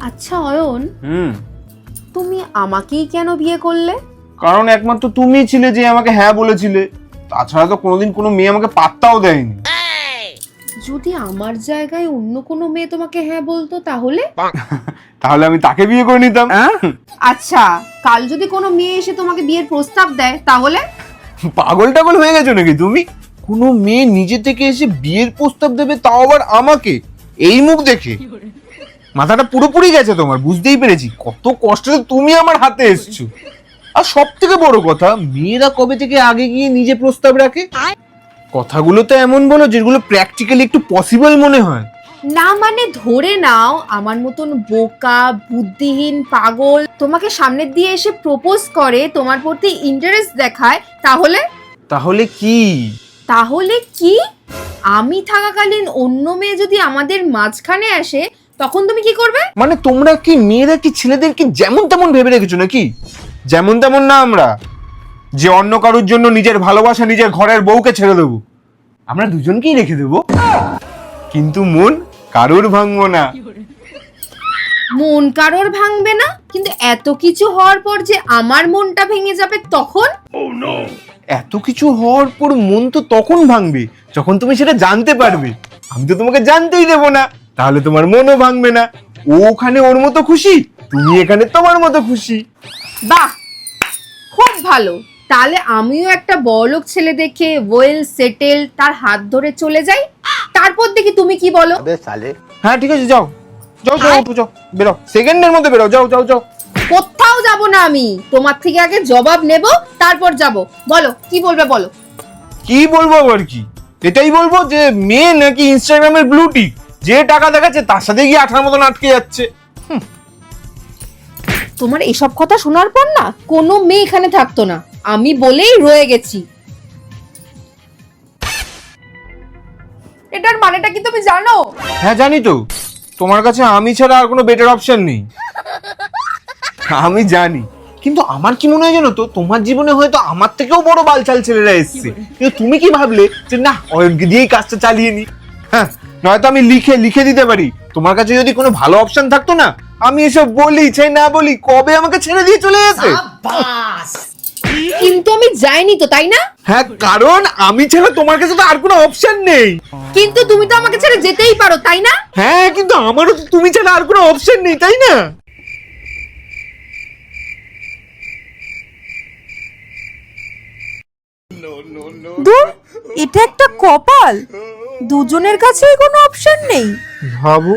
আচ্ছা অয়ন, তুমি আমাকেই কেন বিয়ে করলে? কারণ একমাত্র তুমিই ছিলে যে আমাকে হ্যাঁ বলেছিলে। তাছাড়া তো কোনোদিন কোনো মেয়ে আমাকে পাত্তাও দেয়নি। যদি আমার জায়গায় অন্য কোনো মেয়ে তোমাকে হ্যাঁ বলতো তাহলে? তাহলে আমি তাকে বিয়ে করে নিতাম। আচ্ছা, কাল যদি কোনো মেয়ে এসে তোমাকে বিয়ের প্রস্তাব দেয় তাহলে? পাগল টাগল হয়ে গেছো নাকি তুমি? কোনো মেয়ে নিজে থেকে এসে বিয়ের প্রস্তাব দেবে, তাও আবার আমাকে, এই মুখ দেখে? মাথাটা পুরোপুরি গেছে তোমার, বুঝতেই পেরেছি কত কষ্টে তুমি আমার হাতে এসছো। আর সব থেকে বড় কথা, মেয়েরা কবে থেকে আগে গিয়ে নিজে প্রস্তাব রাখে? কথাগুলো তো এমন বলো যেগুলো প্র্যাকটিক্যালি একটু পসিবল মনে হয়। না মানে ধরে নাও আমার মতন বোকা বুদ্ধিহীন পাগল তোমাকে সামনের দিয়ে এসে প্রপোজ করে, তোমার প্রতি ইন্টারেস্ট দেখায়, তাহলে? তাহলে কি? তাহলে কি? আমি থাকাকালীন অন্য মেয়ে যদি আমাদের মাঝখানে আসে তখন তুমি কি করবে? মানে তোমরা কি মেয়েরা কি ছেলেদেরকে যেমন তেমন ভেবে রেখেছো নাকি? যেমন তেমন না আমরা, যে অন্য কারোর জন্য নিজের ভালোবাসা নিজের ঘরের বউকে ছেড়ে দেবো। আমরা দুজনকেই রেখে দেবো, কিন্তু মন কারোর ভাঙবো না। মন কারোর ভাঙবে না, কিন্তু এত কিছু হওয়ার পর যে আমার মনটা ভেঙে যাবে তখন? এত কিছু হওয়ার পর মন তো তখন ভাঙবে যখন তুমি সেটা জানতে পারবে। আমি তো তোমাকে জানতেই দেবো না, তাহলে তোমার মনও ভাঙবে না। ও ওখানে ওর মতো খুশি, তুমি এখানে তোমার মতো খুশি। বাহ, খুব ভালো। তাহলে আমিও একটা বড়লোক ছেলে দেখে ওয়েল সেটেল তার হাত ধরে চলে যাই, তারপর দেখি তুমি কি বলো। হ্যাঁ ঠিক আছে, যাও যাও যাও, উঠো, যাও, বেরো, সেকেন্ডের মধ্যে বেরো, যাও যাও যাও। কোথাও যাব না আমি, তোমার থেকে আগে জবাব নেব তারপর যাব। বলো কি বলবে, বলো। কি বলবো আবার? কি এটাই বলবো যে মেয়ে নাকি ইনস্টাগ্রামের ব্লু টিক, যে টাকা দেখাচ্ছে তার সাথে গিয়ে আঠার মতন আটকে যাচ্ছে। তোমার এসব কথা শোনার পর না কোনো মেয়ে এখানে থাকতো না, আমি বলেই রয়ে গেছি। এটার মানেটা কি তুমি জানো? হ্যাঁ জানি তো, তোমার কাছে আমি ছাড়া আর কোনো বেটার অপশন নেই। আমি জানি, কিন্তু আমার কি মনে হয় জানো তো, তোমার জীবনে হয়তো আমার থেকেও বড় বালচাল ছেলেরা এসছে, কিন্তু তুমি কি ভাবলে যে না অয়নকে দিয়েই কাজটা চালিয়ে নি। হ্যাঁ, নয়তো আমি লিখে লিখে দিতে পারি। তোমার কাছে যদি কোনো ভালো অপশন থাকতো না, আমি এসব বলি চাই না বলি কবে আমাকে ছেড়ে দিয়ে চলে যেতে। কিন্তু আমি যাইনি তো, তাই না? হ্যাঁ, কারণ আমি ছাড়া তোমার কাছে তো আর কোনো অপশন নেই। কিন্তু তুমি তো আমাকে ছেড়ে যেতেই পারো, তাই না? হ্যাঁ, কিন্তু আমারও তো তুমি ছাড়া আর কোনো অপশন নেই, তাই না? দূর, এটা একটা কপাল, দুজনের কাছেই কোনো অপশন নেই। ভাবো।